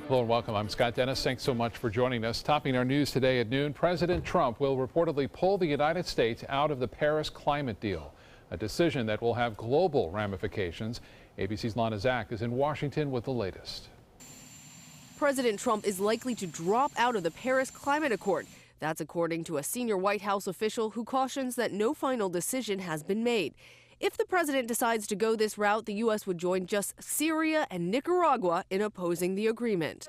Hello and welcome. I'm Scott Dennis. Thanks so much for joining us. Topping our news today at noon, President Trump will reportedly pull the United States out of the Paris climate deal, a decision that will have global ramifications. ABC's Lana Zak is in Washington with the latest. President Trump is likely to drop out of the Paris Climate Accord. That's according to a senior White House official who cautions that no final decision has been made. If the president decides to go this route, the U.S. would join just Syria and Nicaragua in opposing the agreement.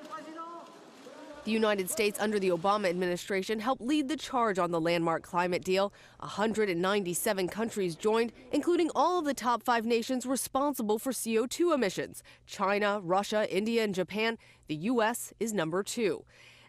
The United States under the Obama administration helped lead the charge on the landmark climate deal. 197 countries joined, including all of the top 5 nations responsible for CO2 emissions. China, Russia, India, and Japan. The U.S. is number 2.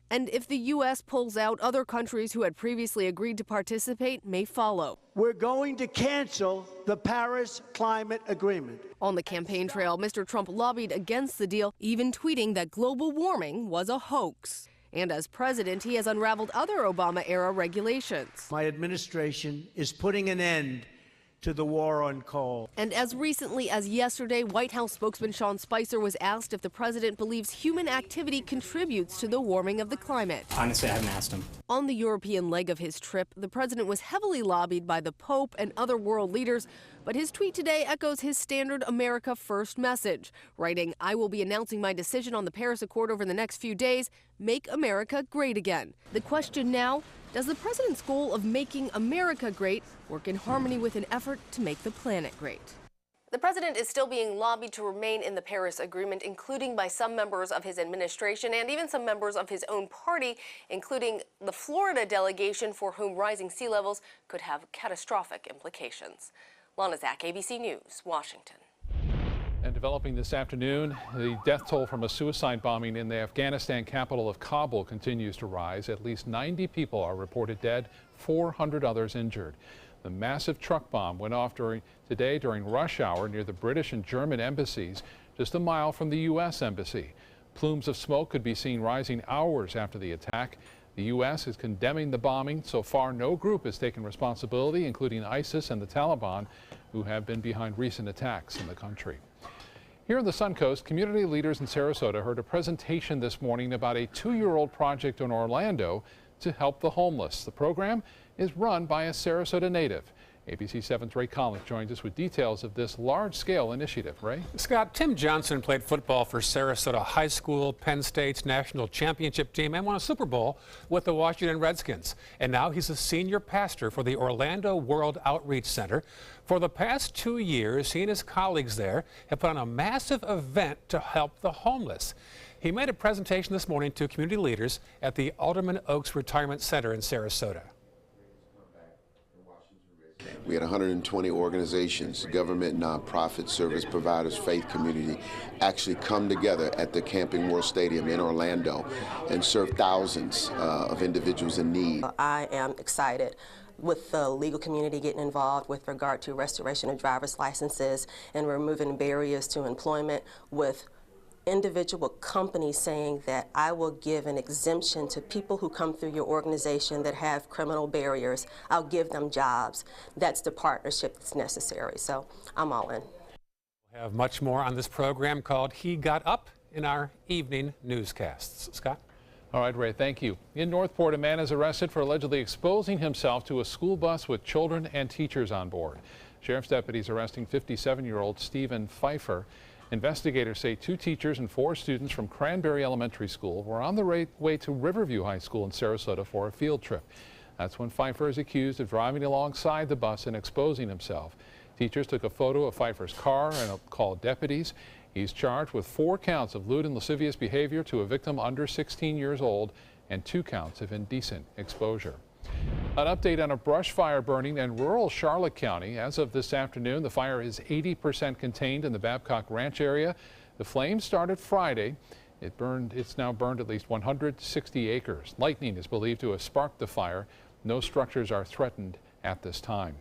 And if the U.S. pulls out, other countries who had previously agreed to participate may follow. We're going to cancel the Paris Climate Agreement. On the campaign trail, Mr. Trump lobbied against the deal, even tweeting that global warming was a hoax. And as president, he has unraveled other Obama-era regulations. My administration is putting an end to the war on coal. And as recently as yesterday, White House spokesman Sean Spicer was asked if the president believes human activity contributes to the warming of the climate. Honestly, I haven't asked him. On the European leg of his trip, the president was heavily lobbied by the Pope and other world leaders, but his tweet today echoes his standard America First message, writing, "I will be announcing my decision on the Paris Accord over the next few days. Make America great again." The question now, does the president's goal of making America great work in harmony with an effort to make the planet great? The president is still being lobbied to remain in the Paris Agreement, including by some members of his administration and even some members of his own party, including the Florida delegation, for whom rising sea levels could have catastrophic implications. Lana Zak, ABC News, Washington. And developing this afternoon, the death toll from a suicide bombing in the Afghanistan capital of Kabul continues to rise. At least 90 people are reported dead, 400 others injured. The massive truck bomb went off today during rush hour near the British and German embassies, just a mile from the U.S. embassy. Plumes of smoke could be seen rising hours after the attack. The U.S. is condemning the bombing. So far, no group has taken responsibility, including ISIS and the Taliban, who have been behind recent attacks in the country. Here on the Suncoast, community leaders in Sarasota heard a presentation this morning about a 2-year-old project in Orlando to help the homeless. The program is run by a Sarasota native. ABC 7's Ray Collins joins us with details of this large-scale initiative. Ray? Scott, Tim Johnson played football for Sarasota High School, Penn State's national championship team, and won a Super Bowl with the Washington Redskins. And now he's a senior pastor for the Orlando World Outreach Center. For the past 2 years, he and his colleagues there have put on a massive event to help the homeless. He made a presentation this morning to community leaders at the Alderman Oaks Retirement Center in Sarasota. We had 120 organizations, government, nonprofit, service providers, faith community, actually come together at the Camping World Stadium in Orlando and serve thousands of individuals in need. I am excited with the legal community getting involved with regard to restoration of driver's licenses and removing barriers to employment, with individual companies saying that I will give an exemption to people who come through your organization that have criminal barriers. I'll give them jobs. That's the partnership that's necessary. So I'm all in. We'll have much more on this program called He Got Up in our evening newscasts. Scott? All right, Ray, thank you. In Northport, a man is arrested for allegedly exposing himself to a school bus with children and teachers on board. Sheriff's deputies arresting 57-year-old Stephen Pfeiffer. Investigators say 2 teachers and 4 students from Cranberry Elementary School were on the way to Riverview High School in Sarasota for a field trip. That's when Pfeiffer is accused of driving alongside the bus and exposing himself. Teachers took a photo of Pfeiffer's car and called deputies. He's charged with 4 counts of lewd and lascivious behavior to a victim under 16 years old and 2 counts of indecent exposure. An update on a brush fire burning in rural Charlotte County. As of this afternoon, the fire is 80% contained in the Babcock Ranch area. The flames started Friday. It's now burned at least 160 acres. Lightning is believed to have sparked the fire. No structures are threatened at this time.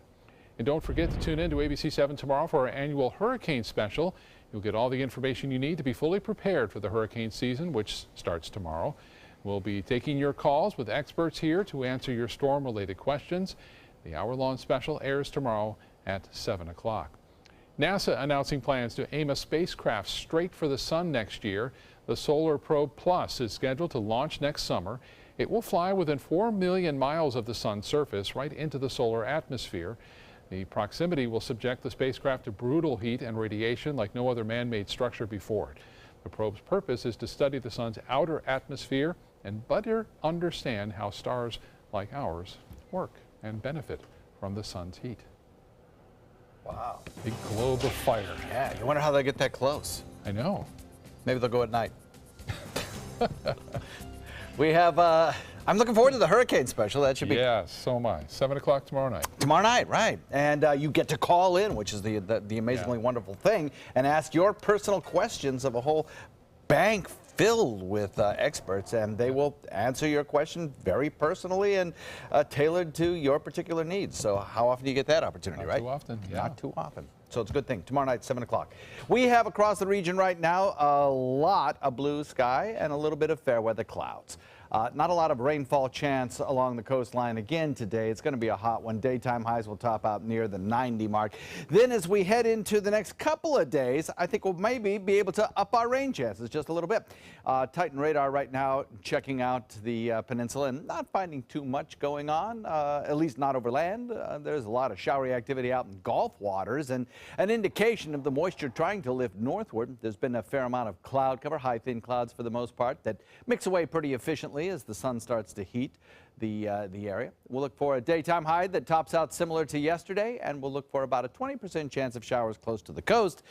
And don't forget to tune in to ABC 7 tomorrow for our annual hurricane special. You'll get all the information you need to be fully prepared for the hurricane season, which starts tomorrow. We'll be taking your calls with experts here to answer your storm-related questions. The hour-long special airs tomorrow at 7 o'clock. NASA announcing plans to aim a spacecraft straight for the sun next year. The Solar Probe Plus is scheduled to launch next summer. It will fly within 4 million miles of the sun's surface, right into the solar atmosphere. The proximity will subject the spacecraft to brutal heat and radiation like no other man-made structure before it. The probe's purpose is to study the sun's outer atmosphere and better understand how stars like ours work and benefit from the sun's heat. Wow. Big globe of fire. Yeah, you wonder how they get that close. I know. Maybe they'll go at night. We have, I'm looking forward to the hurricane special. That should be Yes, so am I. 7 o'clock tomorrow night. tomorrow night, right? And you get to call in, which is the amazingly wonderful thing, and ask your personal questions of a whole bank filled with experts, and they will answer your question very personally and tailored to your particular needs. So how often do you get that opportunity, Not right? too often, yeah. Not too often. So it's a good thing. Tomorrow night, 7 o'clock. We have across the region right now a lot of blue sky and a little bit of fair weather clouds. Not a lot of rainfall chance along the coastline again today. It's going to be a hot one. Daytime highs will top out near the 90 mark. Then as we head into the next couple of days, I think we'll maybe be able to up our rain chances just a little bit. Titan radar right now checking out the peninsula and not finding too much going on, at least not over land. There's a lot of showery activity out in Gulf waters and an indication of the moisture trying to lift northward. There's been a fair amount of cloud cover, high thin clouds for the most part, that mix away pretty efficiently as the sun starts to heat the area. We'll look for a daytime high that tops out similar to yesterday, and we'll look for about a 20% chance of showers close to the coast.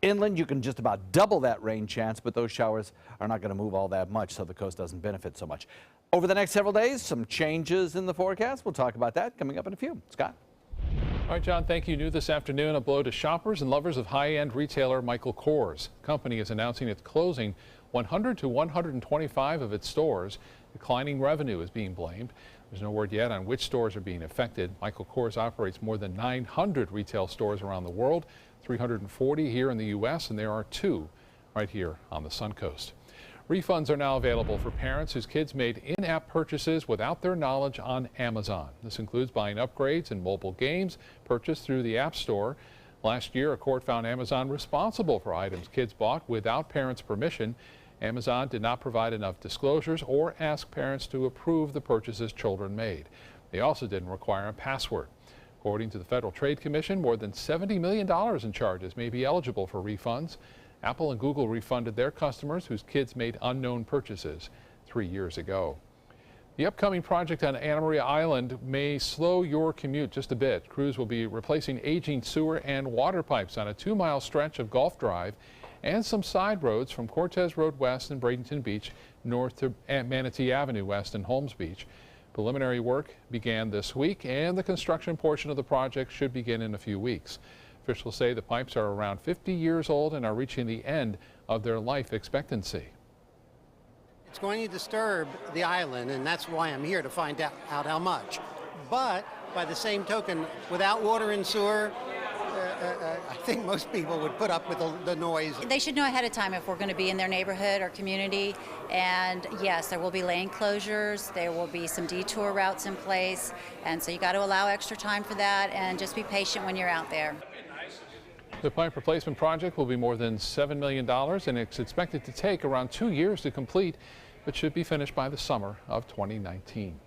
Inland, you can just about double that rain chance, but those showers are not going to move all that much, so the coast doesn't benefit so much. Over the next several days, some changes in the forecast. We'll talk about that coming up in a few. Scott? All right, John, thank you. New this afternoon, a blow to shoppers and lovers of high-end retailer Michael Kors. The company is announcing it's closing 100 to 125 of its stores. Declining revenue is being blamed. There's no word yet on which stores are being affected. Michael Kors operates more than 900 retail stores around the world, 340 here in the U.S., and there are 2 right here on the Suncoast. Refunds are now available for parents whose kids made in-app purchases without their knowledge on Amazon. This includes buying upgrades and mobile games purchased through the App Store. Last year, a court found Amazon responsible for items kids bought without parents' permission. Amazon did not provide enough disclosures or ask parents to approve the purchases children made. They also didn't require a password. According to the Federal Trade Commission, more than $70 million in charges may be eligible for refunds. Apple and Google refunded their customers whose kids made unknown purchases 3 years ago. The upcoming project on Anna Maria Island may slow your commute just a bit. Crews will be replacing aging sewer and water pipes on a 2-mile stretch of Gulf Drive and some side roads from Cortez Road West and Bradenton Beach north to Manatee Avenue West and Holmes Beach. Preliminary work began this week, and the construction portion of the project should begin in a few weeks. Officials say the pipes are around 50 years old and are reaching the end of their life expectancy. It's going to disturb the island, and that's why I'm here, to find out how much. But by the same token, without water and sewer, I think most people would put up with the noise. They should know ahead of time if we're going to be in their neighborhood or community. And yes, there will be lane closures, there will be some detour routes in place, and so you got to allow extra time for that and just be patient when you're out there. The pipe replacement project will be more than $7 million, and it's expected to take around 2 years to complete, but should be finished by the summer of 2019.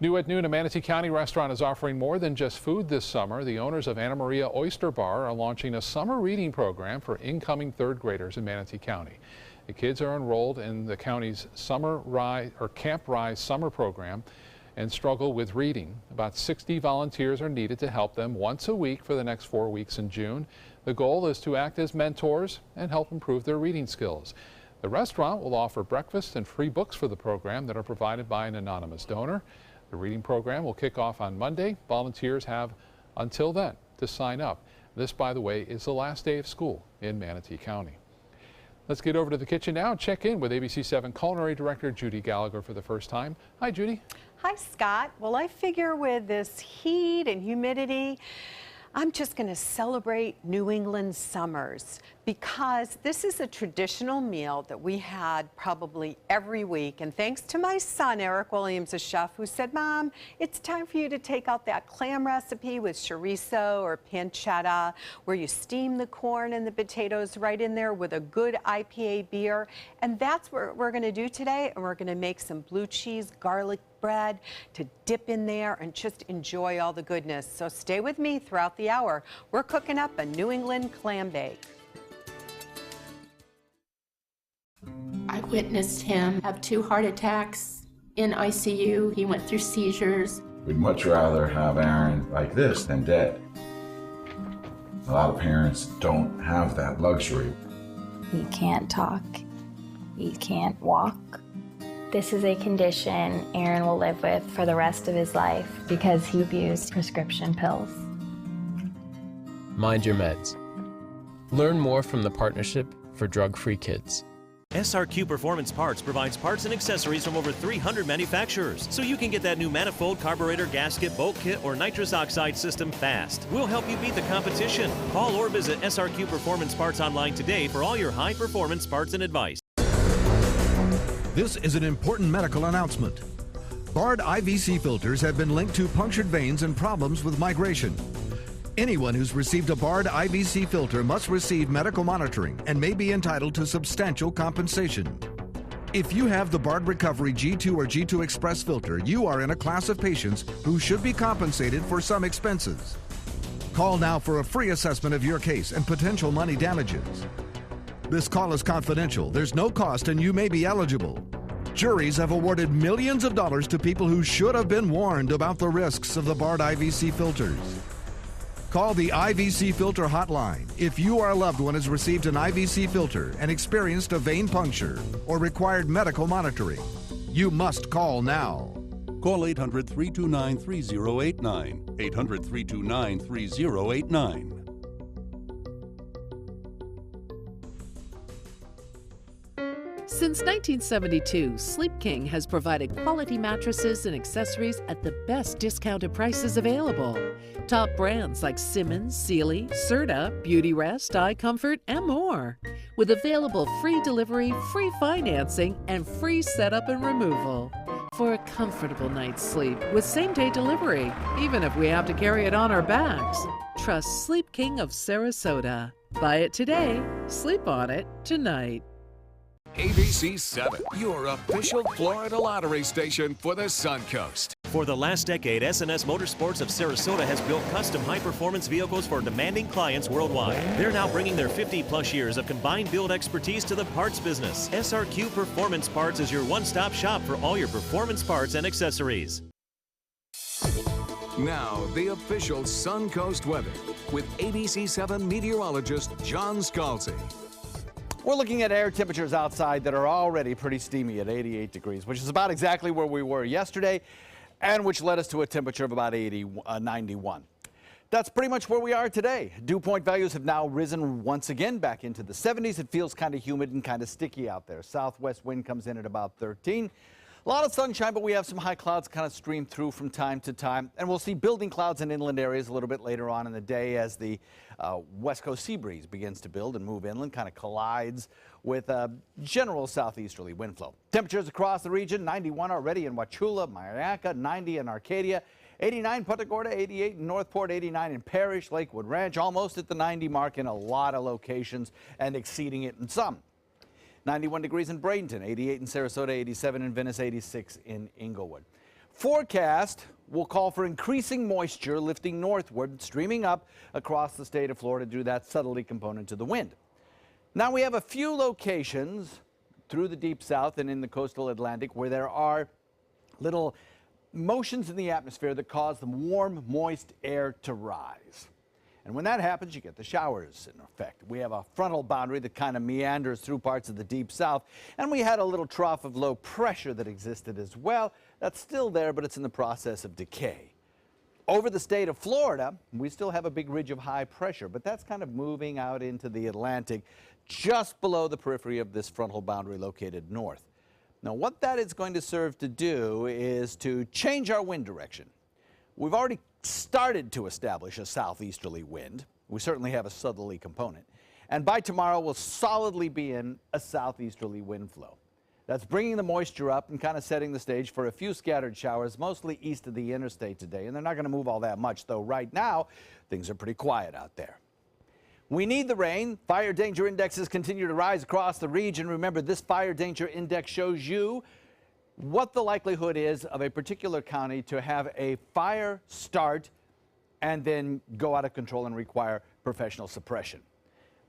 New at noon, a Manatee County restaurant is offering more than just food this summer. The owners of Anna Maria Oyster Bar are launching a summer reading program for incoming 3rd graders in Manatee County. The kids are enrolled in the county's Camp Rise summer program and struggle with reading. About 60 volunteers are needed to help them once a week for the next 4 weeks in June. The goal is to act as mentors and help improve their reading skills. The restaurant will offer breakfast and free books for the program that are provided by an anonymous donor. The reading program will kick off on Monday. Volunteers have until then to sign up. This, by the way, is the last day of school in Manatee County. Let's get over to the kitchen now and check in with ABC 7 Culinary Director Judy Gallagher for the first time. Hi, Judy. Hi, Scott. Well, I figure with this heat and humidity, I'm just going to celebrate New England summers because this is a traditional meal that we had probably every week. And thanks to my son, Eric Williams, a chef, who said, Mom, it's time for you to take out that clam recipe with chorizo or pancetta, where you steam the corn and the potatoes right in there with a good IPA beer. And that's what we're going to do today. And we're going to make some blue cheese garlic bread to dip in there and just enjoy all the goodness. So stay with me throughout the hour. We're cooking up a New England clam bake. I witnessed him have 2 heart attacks in ICU. He went through seizures. We'd much rather have Aaron like this than dead. A lot of parents don't have that luxury. He can't talk. He can't walk. This is a condition Aaron will live with for the rest of his life because he abused prescription pills. Mind your meds. Learn more from the Partnership for Drug-Free Kids. SRQ Performance Parts provides parts and accessories from over 300 manufacturers, so you can get that new manifold, carburetor, gasket, bolt kit, or nitrous oxide system fast. We'll help you beat the competition. Call or visit SRQ Performance Parts online today for all your high-performance parts and advice. This is an important medical announcement. Bard IVC filters have been linked to punctured veins and problems with migration. Anyone who's received a Bard IVC filter must receive medical monitoring and may be entitled to substantial compensation. If you have the Bard Recovery G2 or G2 Express filter, you are in a class of patients who should be compensated for some expenses. Call now for a free assessment of your case and potential money damages. This call is confidential. There's no cost and you may be eligible. Juries have awarded millions of dollars to people who should have been warned about the risks of the Bard IVC filters. Call the IVC Filter Hotline if you or a loved one has received an IVC filter and experienced a vein puncture or required medical monitoring. You must call now. Call 800-329-3089. 800-329-3089. Since 1972, Sleep King has provided quality mattresses and accessories at the best discounted prices available. Top brands like Simmons, Sealy, Serta, Beautyrest, iComfort, and more. With available free delivery, free financing, and free setup and removal. For a comfortable night's sleep with same-day delivery, even if we have to carry it on our backs. Trust Sleep King of Sarasota. Buy it today, sleep on it tonight. ABC 7, your official Florida lottery station for the Suncoast. For the last decade, S&S Motorsports of Sarasota has built custom high-performance vehicles for demanding clients worldwide. They're now bringing their 50-plus years of combined build expertise to the parts business. SRQ Performance Parts is your one-stop shop for all your performance parts and accessories. Now, the official Suncoast weather with ABC 7 meteorologist John Scalzi. We're looking at air temperatures outside that are already pretty steamy at 88 degrees, which is about exactly where we were yesterday, and which led us to a temperature of about 91. That's pretty much where we are today. Dew point values have now risen once again back into the 70s. It feels kind of humid and kind of sticky out there. Southwest wind comes in at about 13. A lot of sunshine, but we have some high clouds kind of stream through from time to time. And we'll see building clouds in inland areas a little bit later on in the day as the west coast sea breeze begins to build and move inland, kind of collides with a general southeasterly wind flow. Temperatures across the region, 91 already in Wauchula, Myakka, 90 in Arcadia, 89 Punta Gorda, 88 in Northport, 89 in Parrish, Lakewood Ranch, almost at the 90 mark in a lot of locations and exceeding it in some. 91 degrees in Bradenton, 88 in Sarasota, 87 in Venice, 86 in Inglewood. Forecast will call for increasing moisture lifting northward, streaming up across the state of Florida due to that southerly component to the wind. Now we have a few locations through the deep south and in the coastal Atlantic where there are little motions in the atmosphere that cause the warm, moist air to rise. And when that happens, you get the showers in effect. We have a frontal boundary that kind of meanders through parts of the deep south, and we had a little trough of low pressure that existed as well. That's still there, but it's in the process of decay. Over the state of Florida, we still have a big ridge of high pressure, but that's kind of moving out into the Atlantic just below the periphery of this frontal boundary located north. Now, what that is going to serve to do is to change our wind direction. We've already started to establish a southeasterly wind. We certainly have a southerly component. And by tomorrow, we'll solidly be in a southeasterly wind flow. That's bringing the moisture up and kind of setting the stage for a few scattered showers, mostly east of the interstate today. And they're not going to move all that much, though right now, things are pretty quiet out there. We need the rain. Fire danger indexes continue to rise across the region. Remember, this fire danger index shows you what the likelihood is of a particular county to have a fire start and then go out of control and require professional suppression.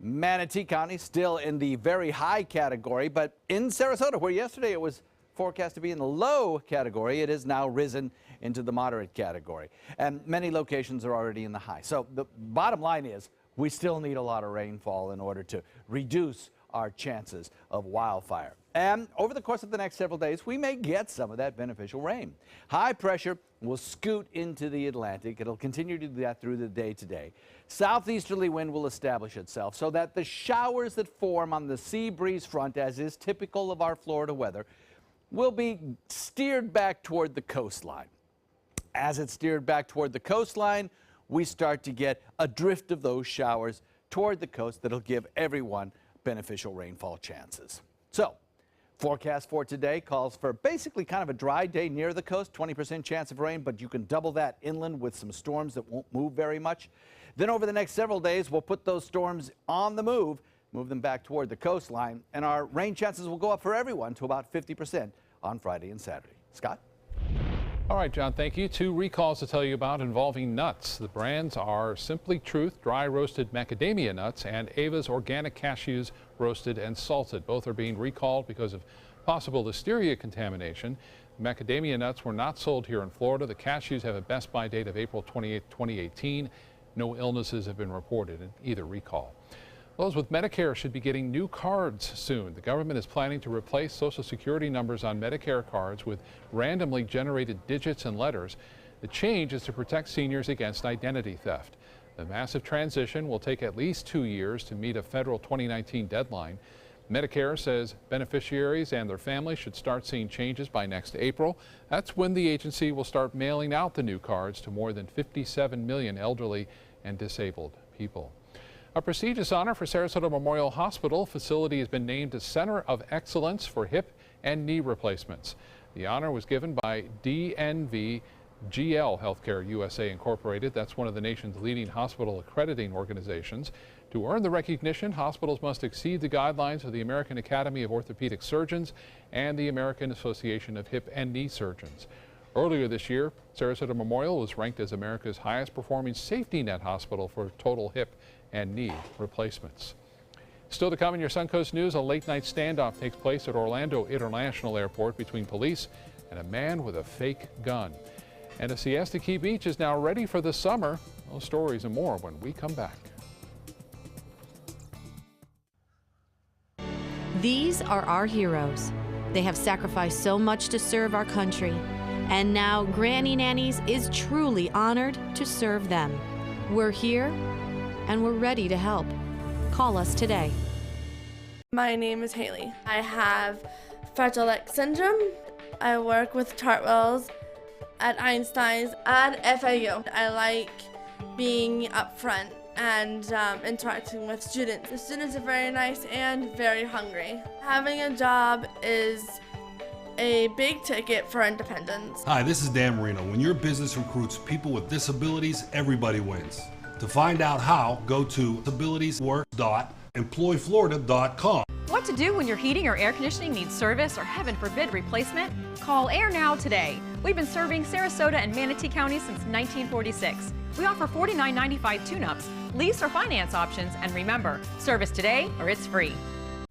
Manatee County still in the very high category, but in Sarasota, where yesterday it was forecast to be in the low category, it has now risen into the moderate category. And many locations are already in the high. So the bottom line is we still need a lot of rainfall in order to reduce our chances of wildfire. And over the course of the next several days, we may get some of that beneficial rain. High pressure will scoot into the Atlantic. It'll continue to do that through the day today. Southeasterly wind will establish itself so that the showers that form on the sea breeze front, as is typical of our Florida weather, will be steered back toward the coastline. As it's steered back toward the coastline, we start to get a drift of those showers toward the coast that'll give everyone beneficial rainfall chances. So, forecast for today calls for basically kind of a dry day near the coast, 20% chance of rain, but you can double that inland with some storms that won't move very much. Then over the next several days, we'll put those storms on the move them back toward the coastline, and our rain chances will go up for everyone to about 50% on Friday and Saturday. Scott? All right, John, thank you. 2 recalls to tell you about involving nuts. The brands are Simply Truth dry roasted macadamia nuts and Ava's organic cashews roasted and salted. Both are being recalled because of possible listeria contamination. Macadamia nuts were not sold here in Florida. The cashews have a best by date of April 28, 2018. No illnesses have been reported in either recall. Those with Medicare should be getting new cards soon. The government is planning to replace Social Security numbers on Medicare cards with randomly generated digits and letters. The change is to protect seniors against identity theft. The massive transition will take at least 2 years to meet a federal 2019 deadline. Medicare says beneficiaries and their families should start seeing changes by next April. That's when the agency will start mailing out the new cards to more than 57 million elderly and disabled people. A prestigious honor for Sarasota Memorial Hospital. Facility has been named a Center of Excellence for Hip and Knee Replacements. The honor was given by DNV GL Healthcare USA Incorporated. That's one of the nation's leading hospital accrediting organizations. To earn the recognition, hospitals must exceed the guidelines of the American Academy of Orthopedic Surgeons and the American Association of Hip and Knee Surgeons. Earlier this year, Sarasota Memorial was ranked as America's highest performing safety net hospital for total hip and knee replacements. Still to come in your Suncoast News, a late night standoff takes place at Orlando International Airport between police and a man with a fake gun. And a Siesta Key Beach is now ready for the summer. Those stories and more when we come back. These are our heroes. They have sacrificed so much to serve our country. And now Granny Nannies is truly honored to serve them. We're here and we're ready to help. Call us today. My name is Haley. I have Fragile X syndrome. I work with Chartwells at Einstein's and FAU. I like being up front and interacting with students. The students are very nice and very hungry. Having a job is a big ticket for independence. Hi, this is Dan Marino. When your business recruits people with disabilities, everybody wins. To find out how, go to disabilitieswork.employflorida.com. What to do when your heating or air conditioning needs service or, heaven forbid, replacement? Call Air Now today. We've been serving Sarasota and Manatee County since 1946. We offer $49.95 tune-ups, lease or finance options, and remember, service today or it's free.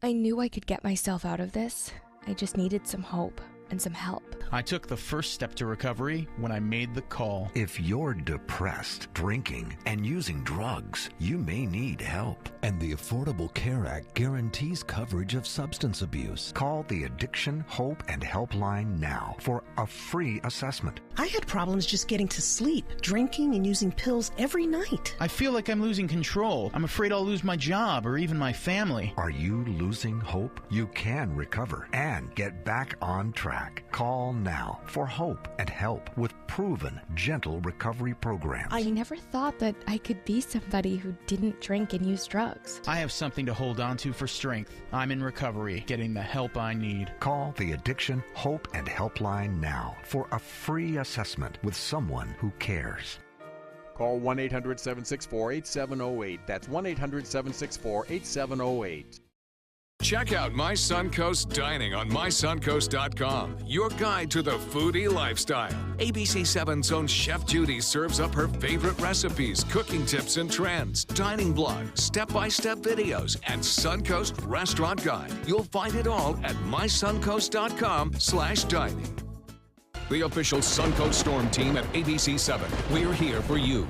I knew I could get myself out of this. I just needed some hope and some help. I took the first step to recovery when I made the call. If you're depressed, drinking, and using drugs, you may need help. And the Affordable Care Act guarantees coverage of substance abuse. Call the Addiction, Hope, and Helpline now for a free assessment. I had problems just getting to sleep, drinking and using pills every night. I feel like I'm losing control. I'm afraid I'll lose my job or even my family. Are you losing hope? You can recover and get back on track. back. Call now for hope and help with proven, gentle recovery programs. I never thought that I could be somebody who didn't drink and use drugs. I have something to hold on to for strength. I'm in recovery, getting the help I need. Call the Addiction Hope and Helpline now for a free assessment with someone who cares. Call 1-800-764-8708. That's 1-800-764-8708. Check out My Suncoast Dining on mysuncoast.com, your guide to the foodie lifestyle. ABC7's own Chef Judy serves up her favorite recipes, cooking tips and trends, dining blogs, step-by-step videos, and Suncoast Restaurant Guide. You'll find it all at mysuncoast.com/dining. The official Suncoast Storm team at ABC7. We're here for you.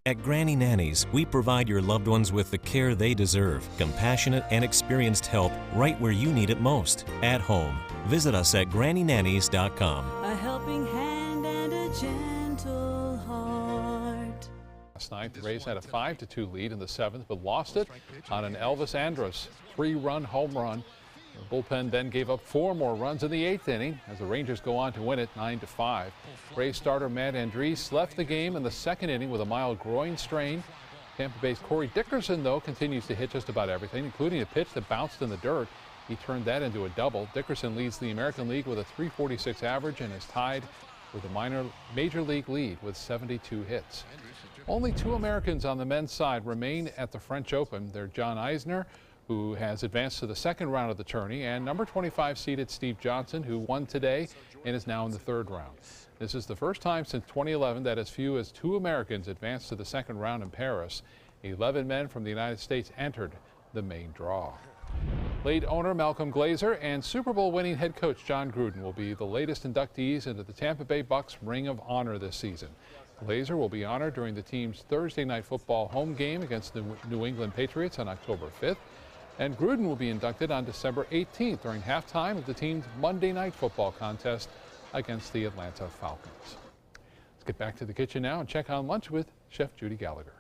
At Granny Nannies, we provide your loved ones with the care they deserve, compassionate and experienced help right where you need it most, at home. Visit us at grannynannies.com. A helping hand and a gentle heart. Last night, the Rays had a 5-2 lead in the 7th, but lost it on an Elvis Andrus 3-run home run. The bullpen then gave up 4 more runs in the 8th inning as the Rangers go on to win it 9-5. Rays starter Matt Andriese left the game in the 2nd inning with a mild groin strain. Tampa Bay's Corey Dickerson, though, continues to hit just about everything, including a pitch that bounced in the dirt. He turned that into a double. Dickerson leads the American League with a .346 average and is tied with the major league lead with 72 hits. Only 2 Americans on the men's side remain at the French Open. They're John Isner, who has advanced to the 2nd round of the tourney, and number 25 seeded Steve Johnson, who won today and is now in the 3rd round. This is the first time since 2011 that as few as 2 Americans advanced to the 2nd round in Paris. 11 men from the United States entered the main draw. Late owner Malcolm Glazer and Super Bowl winning head coach John Gruden will be the latest inductees into the Tampa Bay Bucs Ring of Honor this season. Glazer will be honored during the team's Thursday Night Football home game against the New England Patriots on October 5th. And Gruden will be inducted on December 18th during halftime of the team's Monday Night Football contest against the Atlanta Falcons. Let's get back to the kitchen now and check on lunch with Chef Judy Gallagher.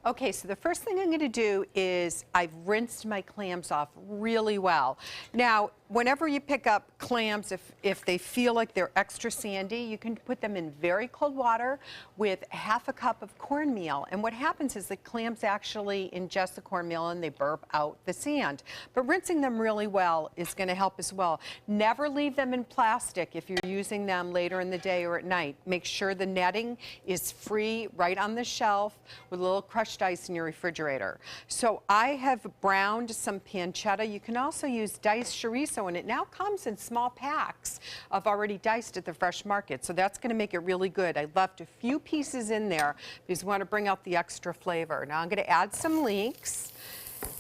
Okay, so the first thing I'm going to do is I've rinsed my clams off really well. Now, whenever you pick up clams, if they feel like they're extra sandy, you can put them in very cold water with half a cup of cornmeal. And what happens is the clams actually ingest the cornmeal and they burp out the sand. But rinsing them really well is going to help as well. Never leave them in plastic if you're using them later in the day or at night. Make sure the netting is free right on the shelf with a little crushed ice in your refrigerator. So I have browned some pancetta. You can also use diced chorizo, and it now comes in small packs of already diced at the fresh market. So that's going to make it really good. I left a few pieces in there because we want to bring out the extra flavor. Now I'm going to add some leeks.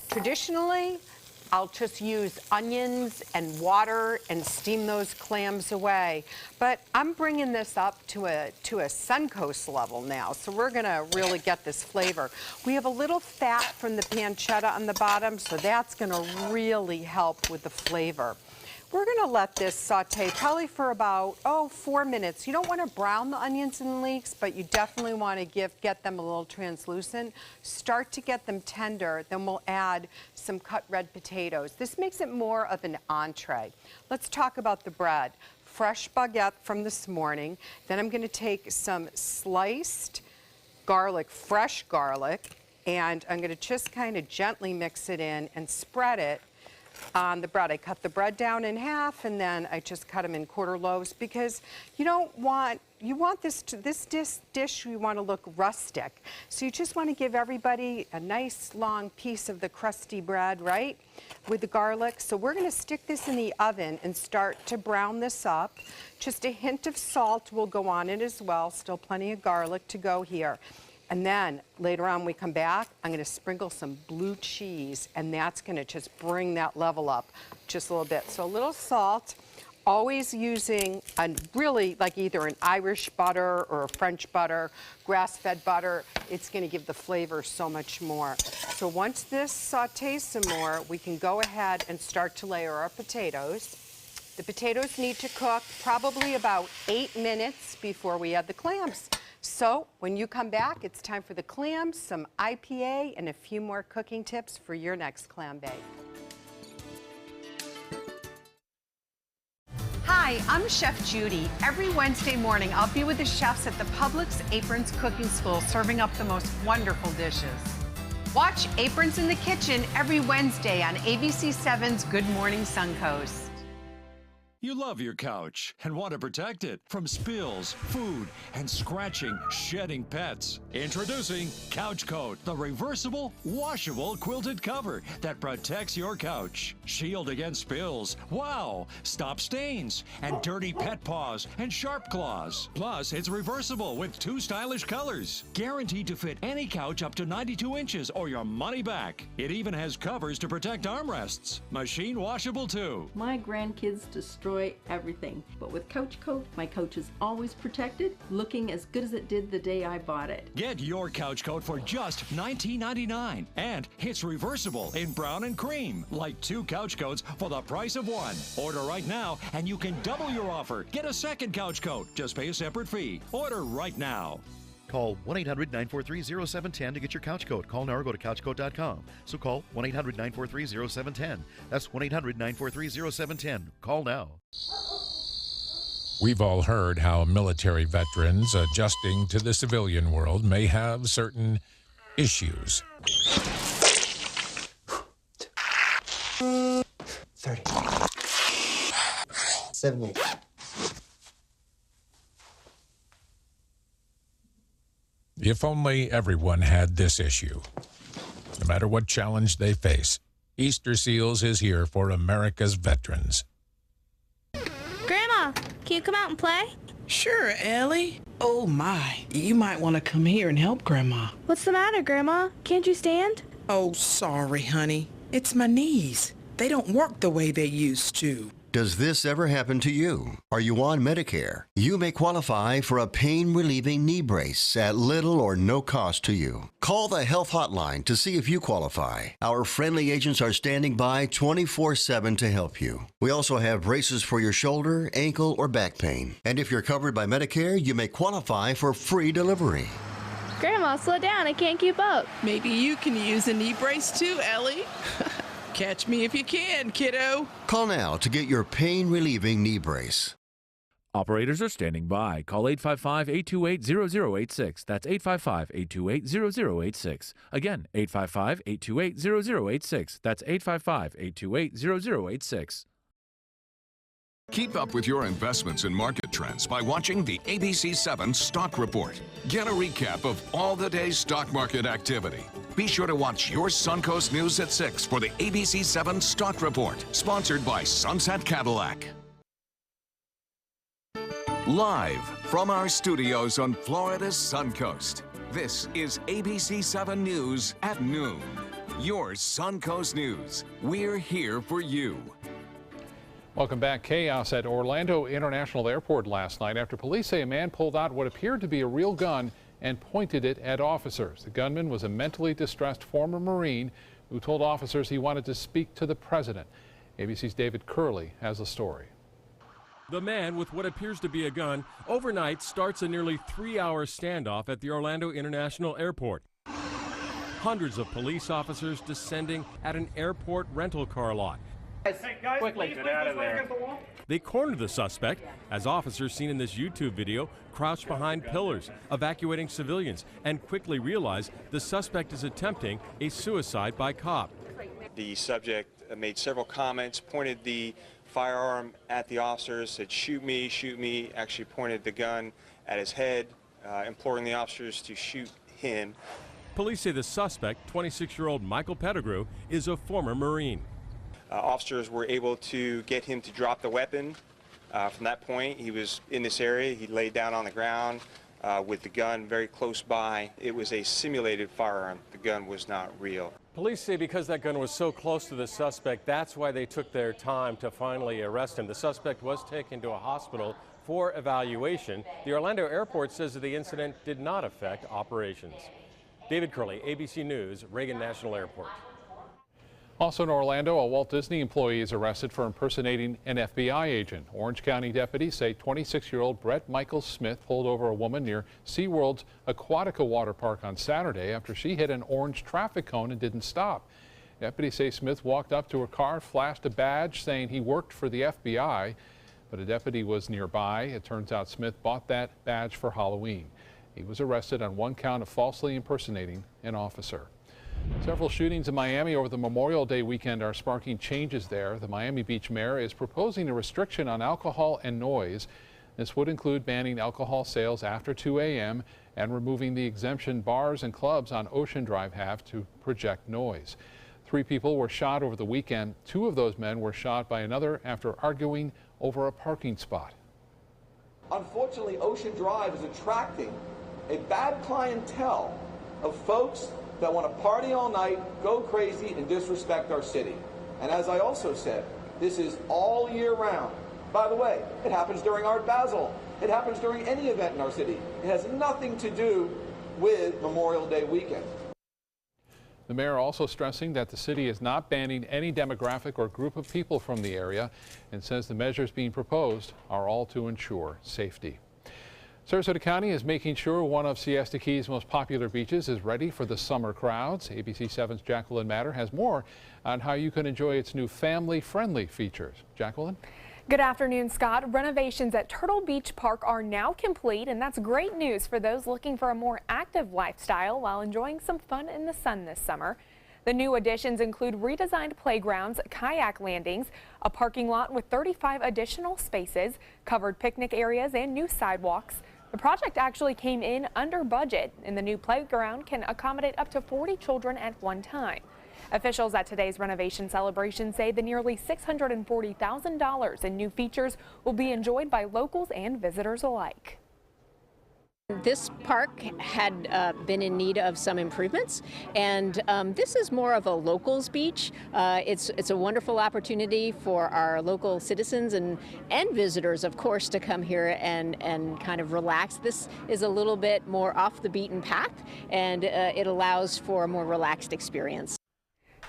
Traditionally, I'll just use onions and water and steam those clams away. But I'm bringing this up to a Suncoast level now, so we're gonna really get this flavor. We have a little fat from the pancetta on the bottom, so that's gonna really help with the flavor. We're gonna let this saute probably for about, 4 minutes. You don't wanna brown the onions and leeks, but you definitely wanna get them a little translucent. Start to get them tender, then we'll add some cut red potatoes. This makes it more of an entree. Let's talk about the bread. Fresh baguette from this morning. Then I'm gonna take some sliced garlic, fresh garlic, and I'm gonna just kind of gently mix it in and spread it on the bread. I cut the bread down in half and then I just cut them in quarter loaves because you want this dish you want to look rustic. So you just want to give everybody a nice long piece of the crusty bread, right? With the garlic. So we're going to stick this in the oven and start to brown this up. Just a hint of salt will go on it as well. Still plenty of garlic to go here. And then later on when we come back, I'm gonna sprinkle some blue cheese, and that's gonna just bring that level up just a little bit. So a little salt, always using really like either an Irish butter or a French butter, grass-fed butter. It's gonna give the flavor so much more. So once this sautés some more, we can go ahead and start to layer our potatoes. The potatoes need to cook probably about 8 minutes before we add the clams. So when you come back, it's time for the clams, some IPA, and a few more cooking tips for your next clam bake. Hi, I'm Chef Judy. Every Wednesday morning, I'll be with the chefs at the Publix Aprons Cooking School serving up the most wonderful dishes. Watch Aprons in the Kitchen every Wednesday on ABC7's Good Morning Suncoast. You love your couch and want to protect it from spills, food, and scratching, shedding pets. Introducing Couch Coat, the reversible, washable quilted cover that protects your couch. Shield against spills, wow, stop stains, and dirty pet paws and sharp claws. Plus, it's reversible with 2 stylish colors. Guaranteed to fit any couch up to 92 inches or your money back. It even has covers to protect armrests. Machine washable too. My grandkids destroy everything, but with Couch Coat, my couch is always protected, looking as good as it did the day I bought it. Get your Couch Coat for just $19.99, and it's reversible in brown and cream, like 2 couch coats for the price of 1. Order right now, and you can double your offer. Get a second Couch Coat. Just pay a separate fee. Order right now. Call 1-800-943-0710 to get your couch coat. Call now or go to couchcoat.com. So call 1-800-943-0710. That's 1-800-943-0710. Call now. We've all heard how military veterans adjusting to the civilian world may have certain issues. 30. 70. If only everyone had this issue. No matter what challenge they face, Easter Seals is here for America's veterans. Grandma, can you come out and play? Sure, Ellie. Oh my, you might want to come here and help Grandma. What's the matter, Grandma? Can't you stand? Oh, sorry, honey. It's my knees. They don't work the way they used to. Does this ever happen to you? Are you on Medicare? You may qualify for a pain-relieving knee brace at little or no cost to you. Call the Health Hotline to see if you qualify. Our friendly agents are standing by 24/7 to help you. We also have braces for your shoulder, ankle, or back pain. And if you're covered by Medicare, you may qualify for free delivery. Grandma, slow down. I can't keep up. Maybe you can use a knee brace too, Ellie. Catch me if you can, kiddo. Call now to get your pain-relieving knee brace. Operators are standing by. Call 855-828-0086. That's 855-828-0086. Again, 855-828-0086. That's 855-828-0086. Keep up with your investments and market trends by watching the ABC7 Stock Report. Get a recap of all the day's stock market activity. Be sure to watch your Suncoast News at 6 for the ABC7 Stock Report, sponsored by Sunset Cadillac. Live from our studios on Florida's Suncoast, this is ABC7 News at noon. Your Suncoast News. We're here for you. Welcome back. Chaos at Orlando International Airport last night after police say a man pulled out what appeared to be a real gun and pointed it at officers. The gunman was a mentally distressed former Marine who told officers he wanted to speak to the president. ABC's David Curley has the story. The man with what appears to be a gun overnight starts a nearly 3-hour standoff at the Orlando International Airport. Hundreds of police officers descending at an airport rental car lot. Hey guys, quickly get out of there. They cornered the suspect as officers seen in this YouTube video crouched behind pillars, evacuating civilians, and quickly realized the suspect is attempting a suicide by cop. The subject made several comments, pointed the firearm at the officers, said, shoot me, actually pointed the gun at his head, imploring the officers to shoot him. Police say the suspect, 26-year-old Michael Pettigrew, is a former Marine. Officers were able to get him to drop the weapon. From that point, he was in this area. He laid down on the ground with the gun very close by. It was a simulated firearm. The gun was not real. Police say because that gun was so close to the suspect, that's why they took their time to finally arrest him. The suspect was taken to a hospital for evaluation. The Orlando airport says that the incident did not affect operations. David Curley, ABC News, Reagan National Airport. Also in Orlando, a Walt Disney employee is arrested for impersonating an FBI agent. Orange County deputies say 26-year-old Brett Michael Smith pulled over a woman near SeaWorld's Aquatica water park on Saturday after she hit an orange traffic cone and didn't stop. Deputies say Smith walked up to her car, flashed a badge saying he worked for the FBI. but a deputy was nearby. It turns out Smith bought that badge for Halloween. He was arrested on one count of falsely impersonating an officer. Several shootings in Miami over the Memorial Day weekend are sparking changes there. The Miami Beach mayor is proposing a restriction on alcohol and noise. This would include banning alcohol sales after 2 a.m. and removing the exemption bars and clubs on Ocean Drive have to project noise. 3 people were shot over the weekend. 2 of those men were shot by another after arguing over a parking spot. Unfortunately, Ocean Drive is attracting a bad clientele of folks that want to party all night, go crazy, and disrespect our city. And as I also said, this is all year round. By the way, it happens during Art Basel. It happens during any event in our city. It has nothing to do with Memorial Day weekend. The mayor also stressing that the city is not banning any demographic or group of people from the area and says the measures being proposed are all to ensure safety. Sarasota County is making sure one of Siesta Key's most popular beaches is ready for the summer crowds. ABC 7's Jacqueline Matter has more on how you can enjoy its new family-friendly features. Jacqueline? Good afternoon, Scott. Renovations at Turtle Beach Park are now complete, and that's great news for those looking for a more active lifestyle while enjoying some fun in the sun this summer. The new additions include redesigned playgrounds, kayak landings, a parking lot with 35 additional spaces, covered picnic areas, and new sidewalks. The project actually came in under budget, and the new playground can accommodate up to 40 children at one time. Officials at today's renovation celebration say the nearly $640,000 in new features will be enjoyed by locals and visitors alike. This park had been in need of some improvements, and this is more of a locals beach. It's a wonderful opportunity for our local citizens and visitors, of course, to come here and kind of relax. This is a little bit more off the beaten path, and it allows for a more relaxed experience.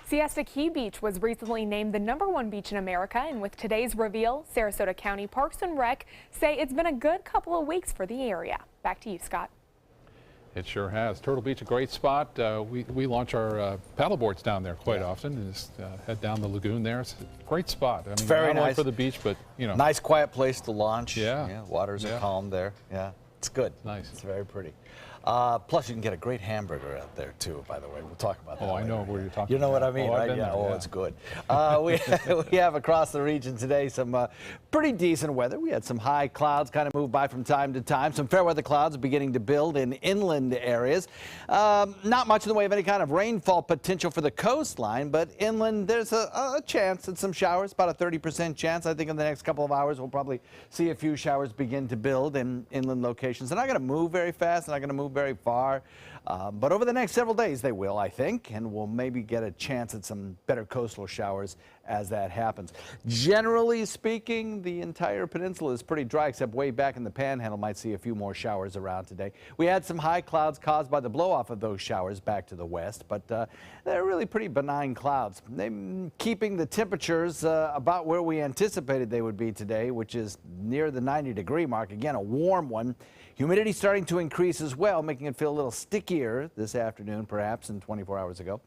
Siesta Key Beach was recently named the #1 beach in America, and with today's reveal, Sarasota County Parks and Rec say it's been a good couple of weeks for the area. Back to you, Scott. It sure has. Turtle Beach, a great spot. We launch our paddleboards down there quite often and just head down the lagoon there. It's a great spot. I mean, very not nice only for the beach, but you know, nice quiet place to launch. Yeah, waters are calm there. Yeah, it's good. Nice. It's very pretty. Plus, you can get a great hamburger out there too. By the way, we'll talk about that. Oh, later. I know where you're talking. You know about. what I mean, I've right? been Yeah. there, Oh, yeah. it's good. We have across the region today some pretty decent weather. We had some high clouds kind of move by from time to time. Some fair weather clouds beginning to build in inland areas. Not much in the way of any kind of rainfall potential for the coastline, but inland there's a chance at some showers, about a 30% chance. I think in the next couple of hours we'll probably see a few showers begin to build in inland locations. They're not going to move very fast. They're not going to move very far. But over the next several days they will, I think, and we'll maybe get a chance at some better coastal showers as that happens. Generally speaking, the entire peninsula is pretty dry, except way back in the Panhandle might see a few more showers around today. We had some high clouds caused by the blow-off of those showers back to the west, but they're really pretty benign clouds. They're keeping the temperatures about where we anticipated they would be today, which is near the 90-degree mark. Again, a warm one. Humidity starting to increase as well, making it feel a little stickier this afternoon, perhaps, than 24 hours ago.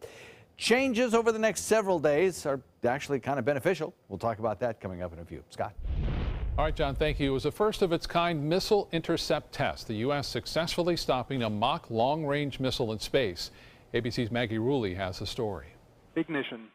Changes over the next several days are actually kind of beneficial. We'll talk about that coming up in a few. Scott. All right, John, thank you. It was a first-of-its-kind missile intercept test. The U.S. successfully stopping a mock long-range missile in space. ABC's Maggie Rulli has the story. Ignition.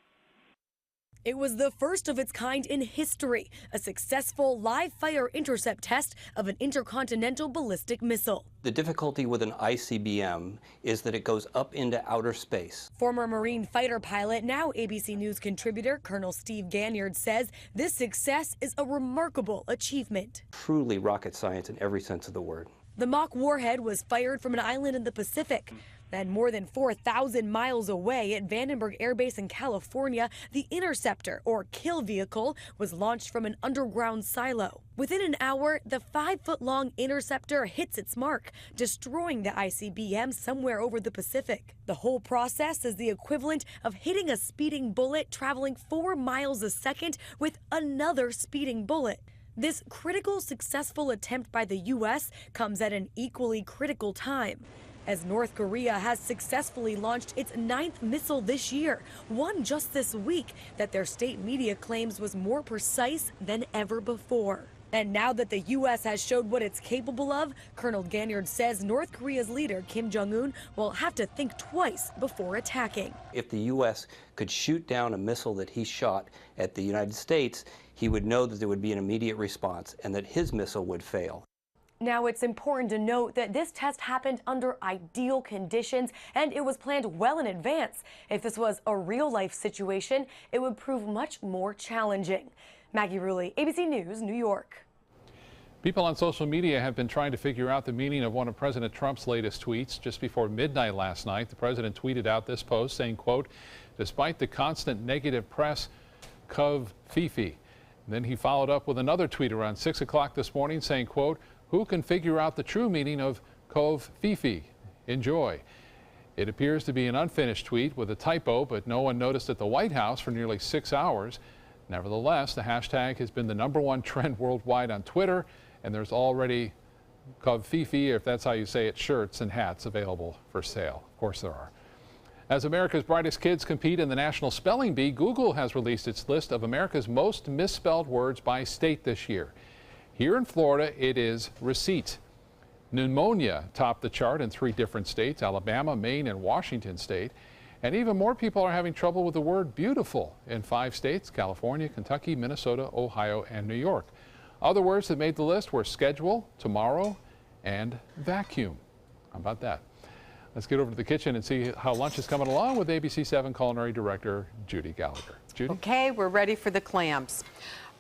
It was the first of its kind in history, a successful live-fire intercept test of an intercontinental ballistic missile. The difficulty with an ICBM is that it goes up into outer space. Former Marine fighter pilot, now ABC News contributor, Colonel Steve Ganyard says this success is a remarkable achievement. Truly rocket science in every sense of the word. The mock warhead was fired from an island in the Pacific. Then more than 4,000 miles away at Vandenberg Air Base in California, the Interceptor, or kill vehicle, was launched from an underground silo. Within an hour, the 5-foot-long Interceptor hits its mark, destroying the ICBM somewhere over the Pacific. The whole process is the equivalent of hitting a speeding bullet traveling 4 miles a second with another speeding bullet. This critical, successful attempt by the U.S. comes at an equally critical time, as North Korea has successfully launched its 9th missile this year, one just this week that their state media claims was more precise than ever before. And now that the U.S. has showed what it's capable of, Colonel Ganyard says North Korea's leader, Kim Jong-un, will have to think twice before attacking. If the U.S. could shoot down a missile that he shot at the United States, he would know that there would be an immediate response and that his missile would fail. Now, it's important to note that this test happened under ideal conditions and it was planned well in advance. If this was a real-life situation, it would prove much more challenging. Maggie Rulli, ABC News, New York. People on social media have been trying to figure out the meaning of one of President Trump's latest tweets. Just before midnight last night, the president tweeted out this post saying, quote, "Despite the constant negative press, Kov Fifi." And then he followed up with another tweet around 6 o'clock this morning saying, quote, "Who can figure out the true meaning of Kov Fifi? Enjoy." It appears to be an unfinished tweet with a typo, but no one noticed at the White House for nearly 6 hours. Nevertheless, the hashtag has been the #1 trend worldwide on Twitter, and there's already Kov Fifi, if that's how you say it, shirts and hats available for sale. Of course there are. As America's brightest kids compete in the National Spelling Bee, Google has released its list of America's most misspelled words by state this year. Here in Florida, it is receipt. Pneumonia topped the chart in 3 different states, Alabama, Maine, and Washington state. And even more people are having trouble with the word beautiful in 5 states, California, Kentucky, Minnesota, Ohio, and New York. Other words that made the list were schedule, tomorrow, and vacuum. How about that? Let's get over to the kitchen and see how lunch is coming along with ABC 7 Culinary Director Judy Gallagher. Judy? Okay, we're ready for the clams.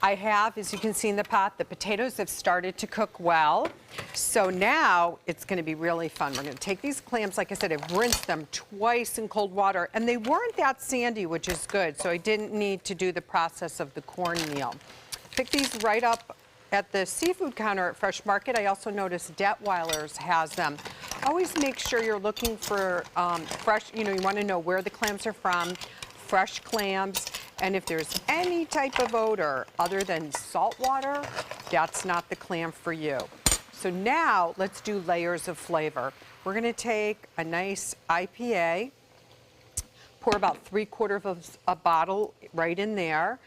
I have, as you can see in the pot, the potatoes have started to cook well. So now it's going to be really fun. We're going to take these clams, like I said, I've rinsed them twice in cold water, and they weren't that sandy, which is good. So I didn't need to do the process of the cornmeal. Pick these right up at the seafood counter at Fresh Market. I also noticed Detweiler's has them. Always make sure you're looking for fresh, you want to know where the clams are from, fresh clams. And if there's any type of odor other than salt water, that's not the clam for you. So now let's do layers of flavor. We're going to take a nice IPA, pour about 3/4 of a bottle right in there.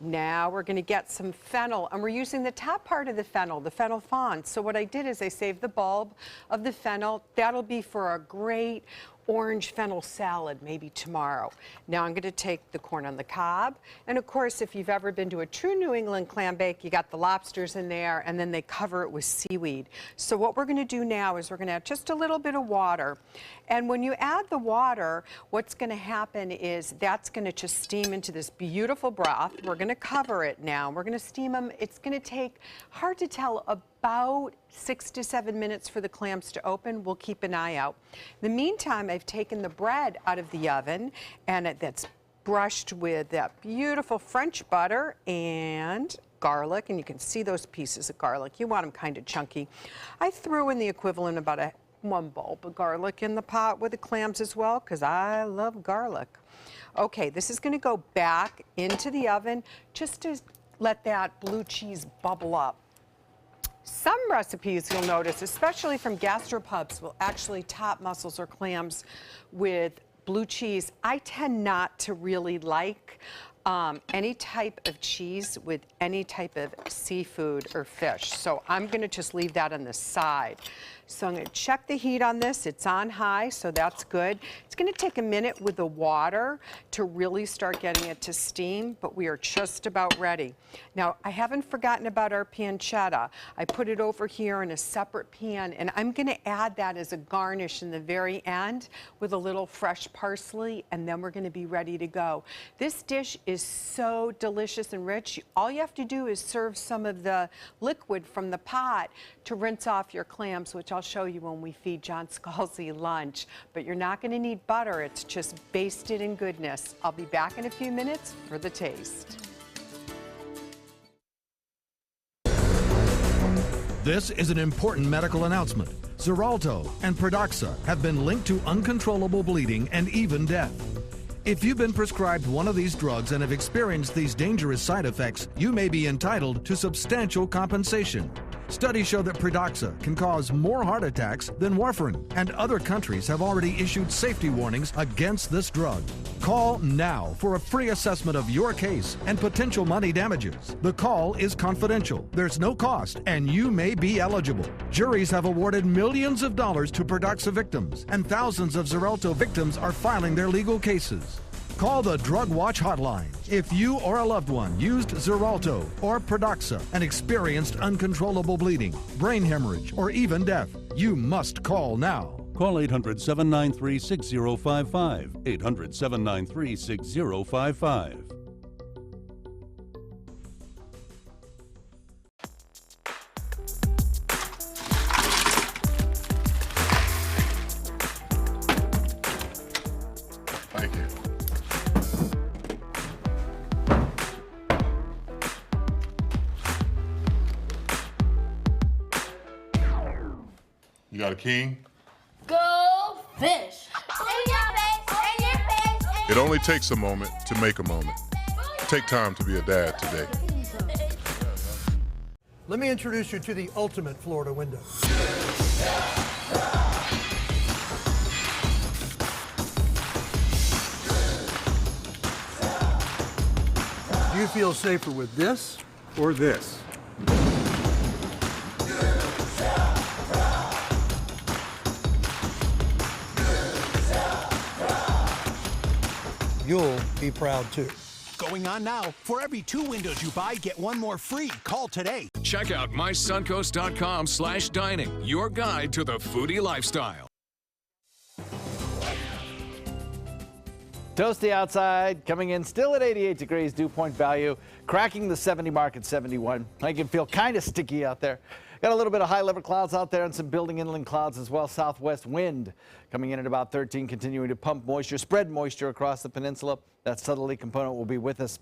Now we're going to get some fennel, and we're using the top part of the fennel fond. So what I did is I saved the bulb of the fennel. That'll be for a great orange fennel salad, maybe tomorrow. Now I'm going to take the corn on the cob, and of course, if you've ever been to a true New England clam bake, you got the lobsters in there, and then they cover it with seaweed. So what we're going to do now is we're going to add just a little bit of water, and when you add the water, what's going to happen is that's going to just steam into this beautiful broth. We're going to cover it now. We're going to steam them. It's going to take, hard to tell, about 6 to 7 minutes for the clams to open. We'll keep an eye out. In the meantime, I've taken the bread out of the oven, and that's brushed with that beautiful French butter and garlic, and you can see those pieces of garlic. You want them kind of chunky. I threw in the equivalent about 1 bulb of garlic in the pot with the clams as well, because I love garlic. Okay, this is going to go back into the oven just to let that blue cheese bubble up. Some recipes you'll notice, especially from gastropubs, will actually top mussels or clams with blue cheese. I tend not to really like any type of cheese with any type of seafood or fish. So I'm going to just leave that on the side. So I'm going to check the heat on this. It's on high, so that's good. It's going to take a minute with the water to really start getting it to steam, but we are just about ready. Now, I haven't forgotten about our pancetta. I put it over here in a separate pan, and I'm going to add that as a garnish in the very end with a little fresh parsley, and then we're going to be ready to go. This dish is so delicious and rich. All you have to do is serve some of the liquid from the pot to rinse off your clams, which I'll show you when we feed John Scalzi lunch. But you're not going to need butter. It's just basted in goodness. I'll be back in a few minutes for the taste. This is an important medical announcement. Xarelto and Pradaxa have been linked to uncontrollable bleeding and even death. If you've been prescribed one of these drugs and have experienced these dangerous side effects, you may be entitled to substantial compensation. Studies show that Pradaxa can cause more heart attacks than warfarin, and other countries have already issued safety warnings against this drug. Call now for a free assessment of your case and potential money damages. The call is confidential, there's no cost, and you may be eligible. Juries have awarded millions of dollars to Pradaxa victims, and thousands of Xarelto victims are filing their legal cases. Call the Drug Watch hotline. If you or a loved one used Xarelto or Pradaxa and experienced uncontrollable bleeding, brain hemorrhage, or even death, you must call now. Call 800-793-6055. 800-793-6055. Thank you. You got a king? Go fish! It only takes a moment to make a moment. Take time to be a dad today. Let me introduce you to the ultimate Florida window. Do you feel safer with this or this? You'll be proud too. Going on now. For every 2 windows you buy, get 1 more free. Call today. Check out mysuncoast.com/dining, your guide to the foodie lifestyle. Toasty outside, coming in still at 88 degrees, dew point value, cracking the 70 mark at 71. I can feel kind of sticky out there. Got a little bit of high-level clouds out there and some building inland clouds as well. Southwest wind coming in at about 13, continuing to pump moisture, spread moisture across the peninsula. That southerly component will be with us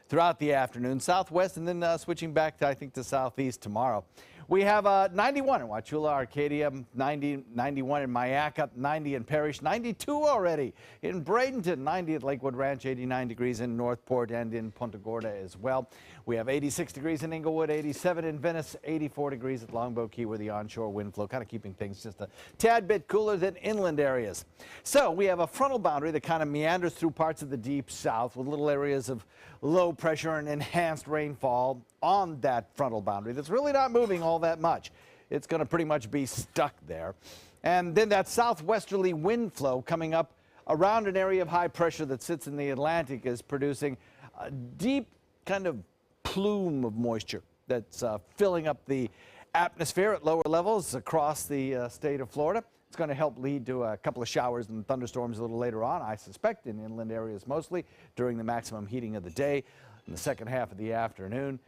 throughout the afternoon. Southwest and then switching back to, I think, to southeast tomorrow. We have 91 in Wauchula, Arcadia, 90, 91 in Mayaca, 90 in Parrish, 92 already in Bradenton, 90 at Lakewood Ranch, 89 degrees in Northport and in Punta Gorda as well. We have 86 degrees in Inglewood, 87 in Venice, 84 degrees at Longboat Key with the onshore wind flow, kind of keeping things just a tad bit cooler than inland areas. So we have a frontal boundary that kind of meanders through parts of the deep south with little areas of low pressure and enhanced rainfall on that frontal boundary that's really not moving all that much. It's going to pretty much be stuck there. And then that southwesterly wind flow coming up around an area of high pressure that sits in the Atlantic is producing a deep kind of plume of moisture that's filling up the atmosphere at lower levels across the state of Florida. It's going to help lead to a couple of showers and thunderstorms a little later on, I suspect, in inland areas mostly during the maximum heating of the day in the second half of the afternoon.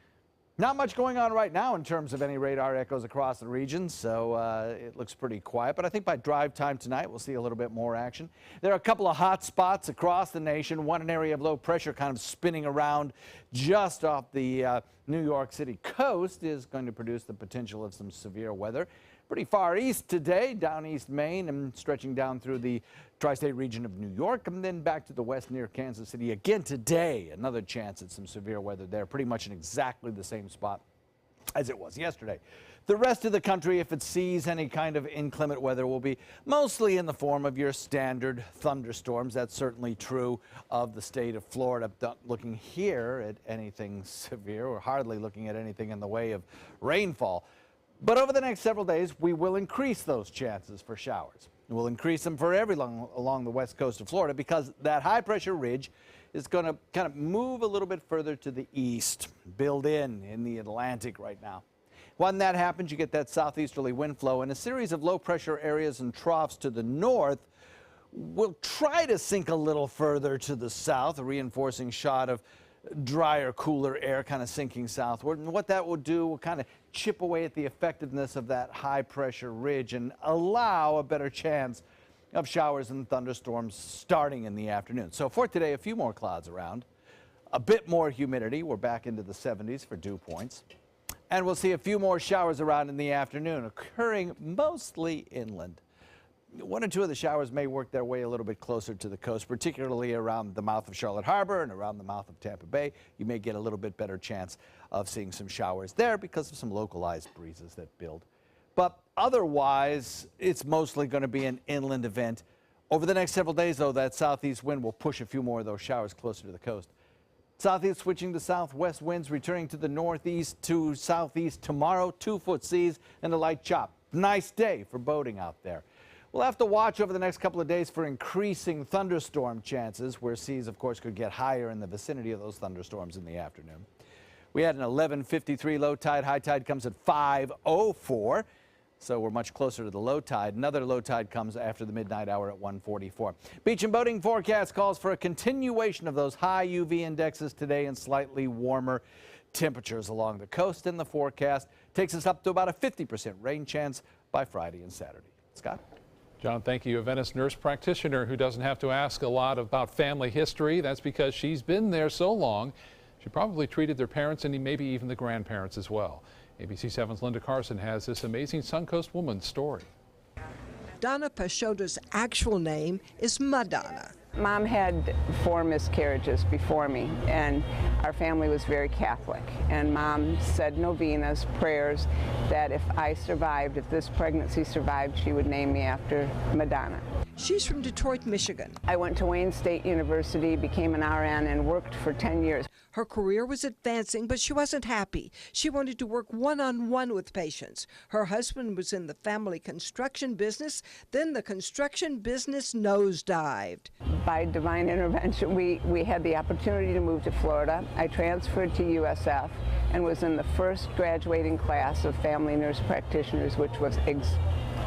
Not much going on right now in terms of any radar echoes across the region, so it looks pretty quiet. But I think by drive time tonight, we'll see a little bit more action. There are a couple of hot spots across the nation. One, an area of low pressure kind of spinning around just off the New York City coast is going to produce the potential of some severe weather. Pretty far east today, down East Maine and stretching down through the tri-state region of New York, and then back to the west near Kansas City again today. Another chance at some severe weather there, pretty much in exactly the same spot as it was yesterday. The rest of the country, if it sees any kind of inclement weather, will be mostly in the form of your standard thunderstorms. That's certainly true of the state of Florida. Not looking here at anything severe, or hardly looking at anything in the way of rainfall. But over the next several days, we will increase those chances for showers. We'll increase them for along the west coast of Florida because that high pressure ridge is going to kind of move a little bit further to the east, build in the Atlantic right now. When that happens, you get that southeasterly wind flow, and a series of low pressure areas and troughs to the north will try to sink a little further to the south, a reinforcing shot of drier, cooler air kind of sinking southward. And what that will do will kind of chip away at the effectiveness of that high pressure ridge and allow a better chance of showers and thunderstorms starting in the afternoon. So for today, a few more clouds around, a bit more humidity. We're back into the 70s for dew points. And we'll see a few more showers around in the afternoon, occurring mostly inland. One or two of the showers may work their way a little bit closer to the coast, particularly around the mouth of Charlotte Harbor and around the mouth of Tampa Bay. You may get a little bit better chance of seeing some showers there because of some localized breezes that build. But otherwise, it's mostly going to be an inland event. Over the next several days, though, that southeast wind will push a few more of those showers closer to the coast. Southeast switching to southwest winds, returning to the northeast to southeast tomorrow, 2-foot seas and a light chop. Nice day for boating out there. We'll have to watch over the next couple of days for increasing thunderstorm chances, where seas, of course, could get higher in the vicinity of those thunderstorms in the afternoon. We had an 11:53 low tide. High tide comes at 5:04, so we're much closer to the low tide. Another low tide comes after the midnight hour at 1:44. Beach and boating forecast calls for a continuation of those high UV indexes today and slightly warmer temperatures along the coast. In the forecast takes us up to about a 50% rain chance by Friday and Saturday. Scott? John, thank you. A Venice nurse practitioner who doesn't have to ask a lot about family history. That's because she's been there so long. She probably treated their parents and maybe even the grandparents as well. ABC 7's Linda Carson has this amazing Suncoast woman's story. Donna Pachoda's actual name is Madonna. Mom had 4 miscarriages before me, and our family was very Catholic. And Mom said novenas, prayers, that if I survived, if this pregnancy survived, she would name me after Madonna. She's from Detroit, Michigan. I went to Wayne State University, became an RN, and worked for 10 years. Her career was advancing, but she wasn't happy. She wanted to work one-on-one with patients. Her husband was in the family construction business. Then the construction business nosedived. By divine intervention, we had the opportunity to move to Florida. I transferred to USF and was in the first graduating class of family nurse practitioners, which was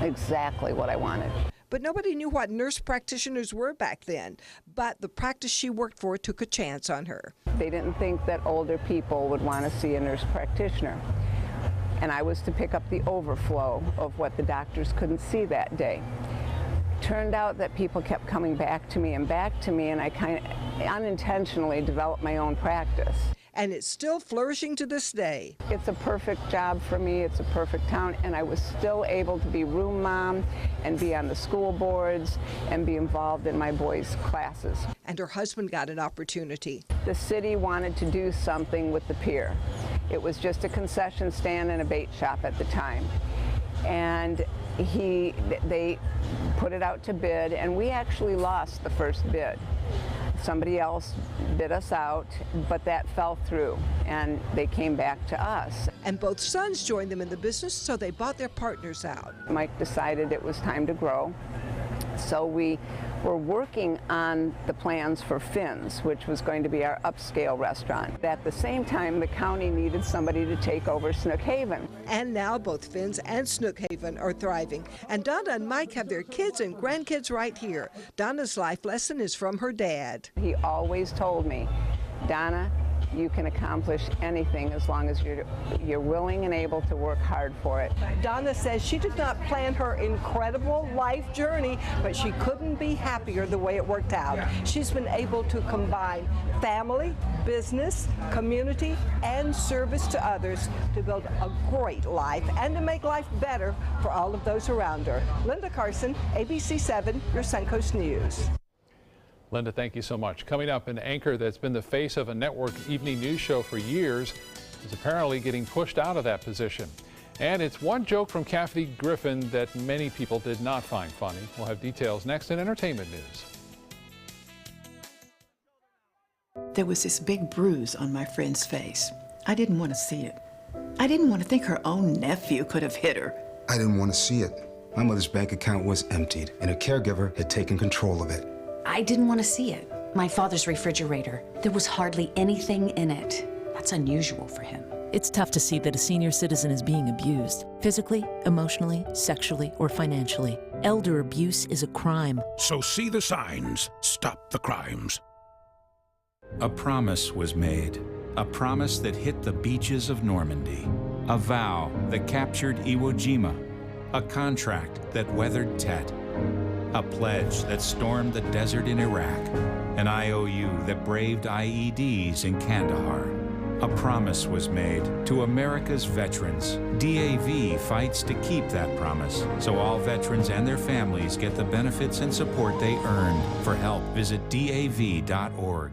exactly what I wanted. But nobody knew what nurse practitioners were back then. But the practice she worked for took a chance on her. They didn't think that older people would want to see a nurse practitioner. And I was to pick up the overflow of what the doctors couldn't see that day. Turned out that people kept coming back to me, and I kind of unintentionally developed my own practice. And it's still flourishing to this day. It's a perfect job for me. It's a perfect town, and I was still able to be room mom and be on the school boards and be involved in my boys' classes. And her husband got an opportunity. The city wanted to do something with the pier. It was just a concession stand and a bait shop at the time. And they put it out to bid, and we actually lost the first bid. Somebody else bid us out, but that fell through, and they came back to us. And both sons joined them in the business, so they bought their partners out. Mike decided it was time to grow, so we were working on the plans for Finn's, which was going to be our upscale restaurant. At the same time, the county needed somebody to take over Snook Haven. And now both Finn's and Snook Haven are thriving. And Donna and Mike have their kids and grandkids right here. Donna's life lesson is from her dad. He always told me, Donna, you can accomplish anything as long as you're willing and able to work hard for it. Donna says she did not plan her incredible life journey, but she couldn't be happier the way it worked out. She's been able to combine family, business, community, and service to others to build a great life and to make life better for all of those around her. Linda Carson, ABC 7, your Suncoast News. Linda, thank you so much. Coming up, an anchor that's been the face of a network evening news show for years is apparently getting pushed out of that position. And it's one joke from Kathy Griffin that many people did not find funny. We'll have details next in entertainment news. There was this big bruise on my friend's face. I didn't want to see it. I didn't want to think her own nephew could have hit her. I didn't want to see it. My mother's bank account was emptied, and a caregiver had taken control of it. I didn't want to see it. My father's refrigerator, there was hardly anything in it. That's unusual for him. It's tough to see that a senior citizen is being abused, physically, emotionally, sexually, or financially. Elder abuse is a crime. So see the signs, stop the crimes. A promise was made, a promise that hit the beaches of Normandy, a vow that captured Iwo Jima, a contract that weathered Tet, a pledge that stormed the desert in Iraq, an IOU that braved IEDs in Kandahar, A promise was made to America's veterans. DAV fights to keep that promise, so all veterans and their families get the benefits and support they earned. For help, visit DAV.org.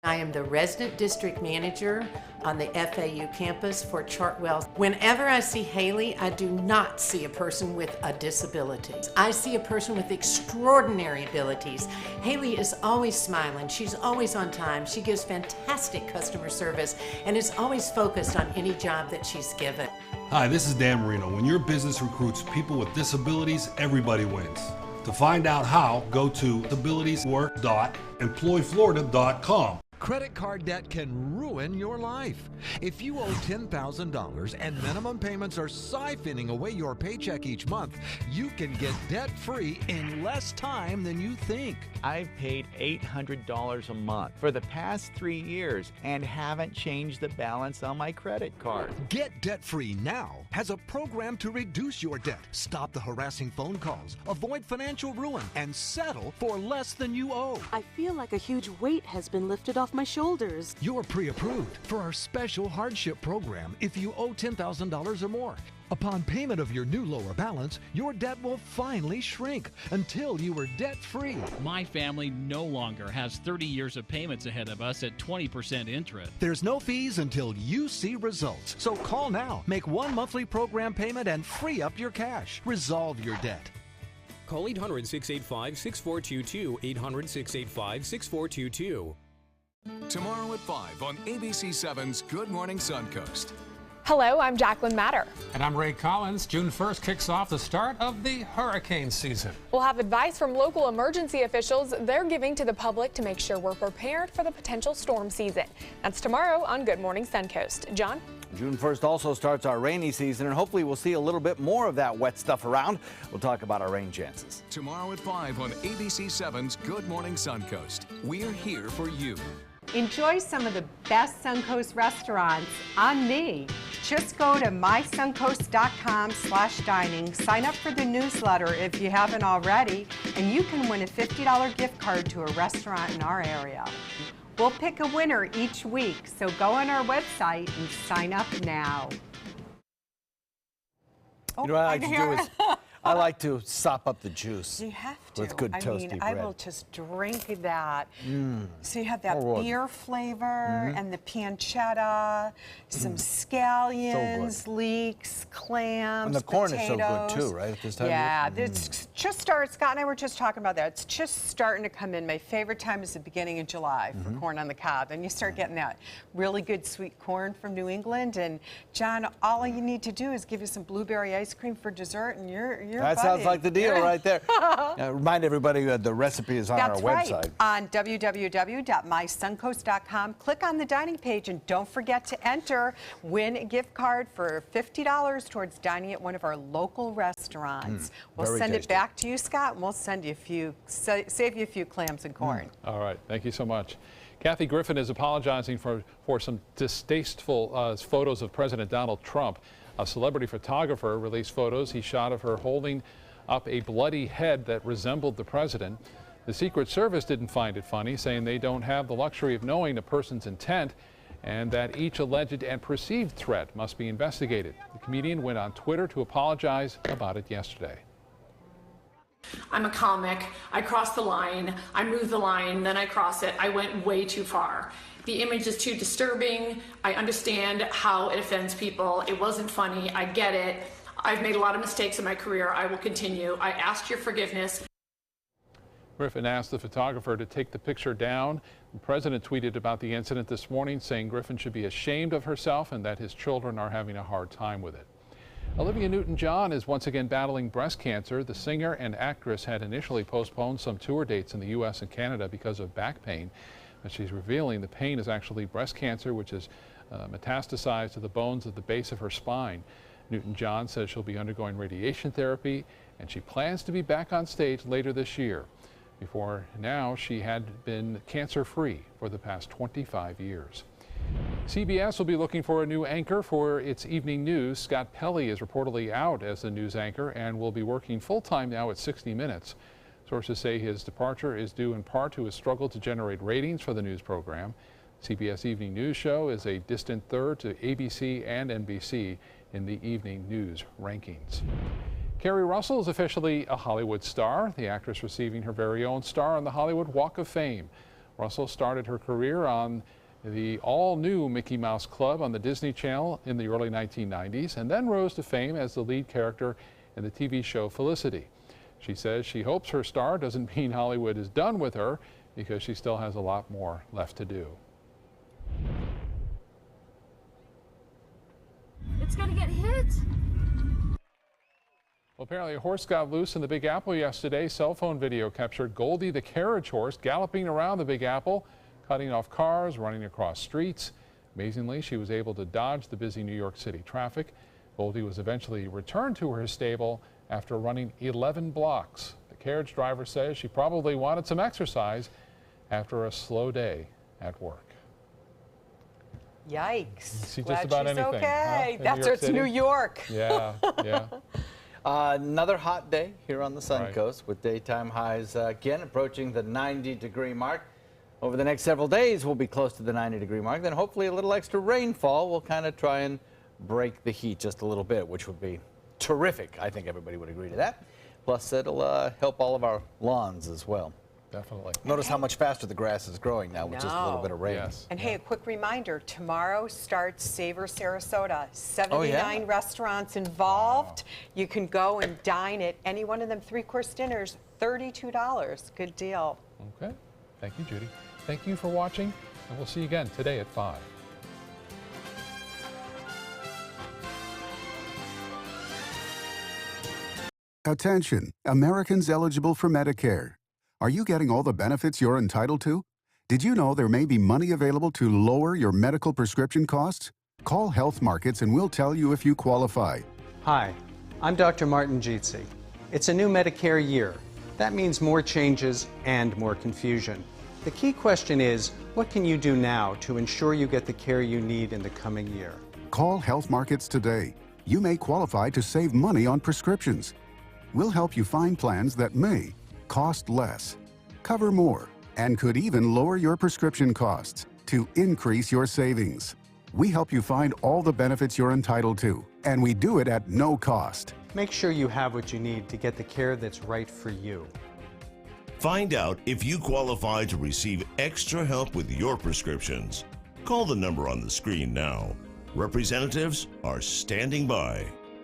I am the resident district manager on the FAU campus for Chartwell. Whenever I see Haley, I do not see a person with a disability. I see a person with extraordinary abilities. Haley is always smiling. She's always on time. She gives fantastic customer service and is always focused on any job that she's given. Hi, this is Dan Marino. When your business recruits people with disabilities, everybody wins. To find out how, go to disabilitieswork.employflorida.com. Credit card debt can ruin your life. If you owe $10,000 and minimum payments are siphoning away your paycheck each month, you can get debt-free in less time than you think. I've paid $800 a month for the past 3 years and haven't changed the balance on my credit card. Get debt-free now has a program to reduce your debt, stop the harassing phone calls, avoid financial ruin, and settle for less than you owe. I feel like a huge weight has been lifted off my shoulders. You're pre-approved for our special hardship program if you owe $10,000 or more. Upon payment of your new lower balance, your debt will finally shrink until you are debt-free. My family no longer has 30 years of payments ahead of us at 20% interest. There's no fees until you see results. So call now, make one monthly program payment, and free up your cash. Resolve your debt. Call 800-685-6422, 800-685-6422. Tomorrow at 5 on ABC7's Good Morning Suncoast. Hello, I'm Jacqueline Matter. And I'm Ray Collins. June 1st kicks off the start of the hurricane season. We'll have advice from local emergency officials they're giving to the public to make sure we're prepared for the potential storm season. That's tomorrow on Good Morning Suncoast. John? June 1st also starts our rainy season, and hopefully we'll see a little bit more of that wet stuff around. We'll talk about our rain chances. Tomorrow at 5 on ABC7's Good Morning Suncoast. We're here for you. Enjoy some of the best Suncoast restaurants on me. Just go to mysuncoast.com/dining, sign up for the newsletter if you haven't already, and you can win a $50 gift card to a restaurant in our area. We'll pick a winner each week, so go on our website and sign up now. You know what I like to do is I like to sop up the juice. You have to. With good toasty bread. I will just drink that. So you have that Oh, beer flavor and the pancetta, some scallions, leeks, clams, And the corn potatoes. is so good too, right? At this time Yeah, of year? it's just started. Scott and I were just talking about that. It's just starting to come in. My favorite time is the beginning of July for corn on the cob. And you start getting that really good sweet corn from New England. And John, all you need to do is give you some blueberry ice cream for dessert, and you're That sounds like the deal right there. Remind everybody the recipe is on That's our right. website. On www.mysuncoast.com. Click on the dining page and don't forget to enter. Win a gift card for $50 towards dining at one of our local restaurants. We'll very send tasty. it back to you, Scott, and we'll send you a few, save you a few clams and corn. All right, thank you so much. Kathy Griffin is apologizing for some distasteful photos of President Donald Trump. A celebrity photographer released photos he shot of her holding up a bloody head that resembled the president. The Secret Service didn't find it funny, saying they don't have the luxury of knowing a person's intent and that each alleged and perceived threat must be investigated. The comedian went on Twitter to apologize about it yesterday. I'm a comic. I cross the line. I move the line, then I cross it. I went way too far. The image is too disturbing. I understand how it offends people. It wasn't funny. I get it. I've made a lot of mistakes in my career. I will continue. I ask your forgiveness. Griffin asked the photographer to take the picture down. The president tweeted about the incident this morning, saying Griffin should be ashamed of herself and that his children are having a hard time with it. Olivia Newton-John is once again battling breast cancer. The singer and actress had initially postponed some tour dates in the U.S. and Canada because of back pain. But she's revealing the pain is actually breast cancer, which is metastasized to the bones of the base of her spine. Newton-John says she'll be undergoing radiation therapy, and she plans to be back on stage later this year. Before now, she had been cancer-free for the past 25 years. CBS will be looking for a new anchor for its evening news. Scott Pelley is reportedly out as the news anchor and will be working full-time now at 60 Minutes. Sources say his departure is due in part to his struggle to generate ratings for the news program. CBS Evening News Show is a distant third to ABC and NBC in the evening news rankings. Kerry Russell is officially a Hollywood star, the actress receiving her very own star on the Hollywood Walk of Fame. Russell started her career on the all-new Mickey Mouse Club on the Disney Channel in the early 1990s and then rose to fame as the lead character in the TV show Felicity. She says she hopes her star doesn't mean Hollywood is done with her because she still has a lot more left to do. It's gonna get hit. Well, apparently a horse got loose in the Big Apple yesterday. Cell phone video captured Goldie the carriage horse galloping around the Big Apple, cutting off cars, running across streets. Amazingly, she was able to dodge the busy New York City traffic. Goldie was eventually returned to her stable after running 11 blocks. The carriage driver says she probably wanted some exercise after a slow day at work. Yikes. See Glad just about she's anything. okay. Huh? That's it's New York. Yeah, yeah. Another hot day here on the Suncoast with daytime highs again approaching the 90-degree mark. Over the next several days, we'll be close to the 90-degree mark. Then hopefully a little extra rainfall will kind of try and break the heat just a little bit, which would be terrific. I think everybody would agree to that. Plus, it'll help all of our lawns as well. Definitely. Notice how much faster the grass is growing now with just a little bit of rain. Yes. And hey, a quick reminder, tomorrow starts Savor Sarasota. 79 restaurants involved. Wow. You can go and dine at any one of them three-course dinners, $32. Good deal. Okay. Thank you, Judy. Thank you for watching, and we'll see you again today at 5. Attention, Americans eligible for Medicare. Are you getting all the benefits you're entitled to? Did you know there may be money available to lower your medical prescription costs? Call Health Markets and we'll tell you if you qualify. Hi, I'm Dr. Martin Jeetsi. It's a new Medicare year. That means more changes and more confusion. The key question is, what can you do now to ensure you get the care you need in the coming year? Call Health Markets today. You may qualify to save money on prescriptions. We'll help you find plans that may cost less, cover more, and could even lower your prescription costs to increase your savings. We help you find all the benefits you're entitled to, and we do it at no cost. Make sure you have what you need to get the care that's right for you. Find out if you qualify to receive extra help with your prescriptions. Call the number on the screen now. Representatives are standing by.